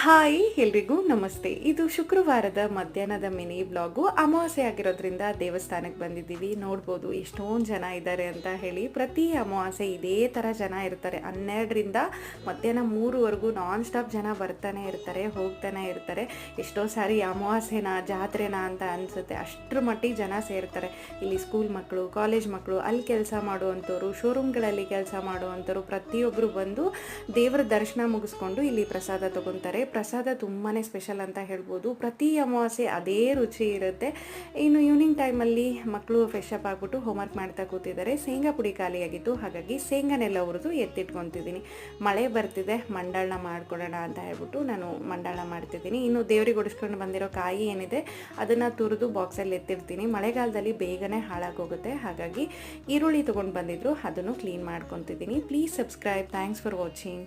Hi ಎಲ್ರಿಗೂ ನಮಸ್ತೆ. ಇದು ಶುಕ್ರವಾರದ ಮಧ್ಯಾಹ್ನದ ಮಿನಿ ಬ್ಲಾಗು. ಅಮಾವಾಸ್ಯೆ ಆಗಿರೋದ್ರಿಂದ ದೇವಸ್ಥಾನಕ್ಕೆ ಬಂದಿದ್ದೀವಿ. ನೋಡ್ಬೋದು ಎಷ್ಟೊಂದು ಜನ ಇದ್ದಾರೆ ಅಂತ ಹೇಳಿ. ಪ್ರತಿ ಅಮಾವಾಸ್ಯೆ ಇದೇ ಥರ ಜನ ಇರ್ತಾರೆ. 12ರಿಂದ ಮಧ್ಯಾಹ್ನ 3ವರೆಗೂ ನಾನ್ ಸ್ಟಾಪ್ ಜನ ಬರ್ತಾನೆ ಇರ್ತಾರೆ, ಹೋಗ್ತಾನೆ ಇರ್ತಾರೆ. ಎಷ್ಟೋ ಸಾರಿ ಅಮಾವಾಸ್ಯೆನ ಜಾತ್ರೆನ ಅಂತ ಅನಿಸುತ್ತೆ, ಅಷ್ಟರ ಮಟ್ಟಿಗೆ ಜನ ಸೇರ್ತಾರೆ. ಇಲ್ಲಿ ಸ್ಕೂಲ್ ಮಕ್ಕಳು, ಕಾಲೇಜ್ ಮಕ್ಕಳು, ಅಲ್ಲಿ ಕೆಲಸ ಮಾಡುವಂಥವ್ರು, ಶೋರೂಮ್ಗಳಲ್ಲಿ ಕೆಲಸ ಮಾಡುವಂಥವ್ರು ಪ್ರತಿಯೊಬ್ಬರು ಬಂದು ದೇವರ ದರ್ಶನ ಮುಗಿಸ್ಕೊಂಡು ಇಲ್ಲಿ ಪ್ರಸಾದ ತೊಗೊತಾರೆ. ಪ್ರಸಾದ ತುಂಬಾ ಸ್ಪೆಷಲ್ ಅಂತ ಹೇಳ್ಬೋದು. ಪ್ರತಿ ಅಮಾವಾಸ್ಯೆ ಅದೇ ರುಚಿ ಇರುತ್ತೆ. ಇನ್ನು ಈವ್ನಿಂಗ್ ಟೈಮಲ್ಲಿ ಮಕ್ಕಳು ಫ್ರೆಶ್ ಅಪ್ ಆಗಿಬಿಟ್ಟು ಹೋಮ್ವರ್ಕ್ ಮಾಡ್ತಾ ಕೂತಿದ್ದಾರೆ. ಶೇಂಗಾ ಪುಡಿ ಖಾಲಿಯಾಗಿತ್ತು, ಹಾಗಾಗಿ ಶೇಂಗಾನೆಲ್ಲ ಹುರಿದು ಎತ್ತಿಟ್ಕೊತಿದ್ದೀನಿ. ಮಳೆ ಬರ್ತಿದೆ, ಮಂಡಾಳನ ಮಾಡ್ಕೊಡೋಣ ಅಂತ ಹೇಳ್ಬಿಟ್ಟು ನಾನು ಮಂಡಾಳ ಮಾಡ್ತಿದ್ದೀನಿ. ಇನ್ನು ದೇವ್ರಿಗೆ ಹೊಡಿಸ್ಕೊಂಡು ಬಂದಿರೋ ಕಾಯಿ ಏನಿದೆ ಅದನ್ನು ತುರಿದು ಬಾಕ್ಸಲ್ಲಿ ಎತ್ತಿರ್ತೀನಿ. ಮಳೆಗಾಲದಲ್ಲಿ ಬೇಗನೆ ಹಾಳಾಗೋಗುತ್ತೆ, ಹಾಗಾಗಿ ಈರುಳ್ಳಿ ತೊಗೊಂಡು ಬಂದಿದ್ರು, ಅದನ್ನು ಕ್ಲೀನ್ ಮಾಡ್ಕೊತಿದ್ದೀನಿ. Please subscribe. Thanks for watching.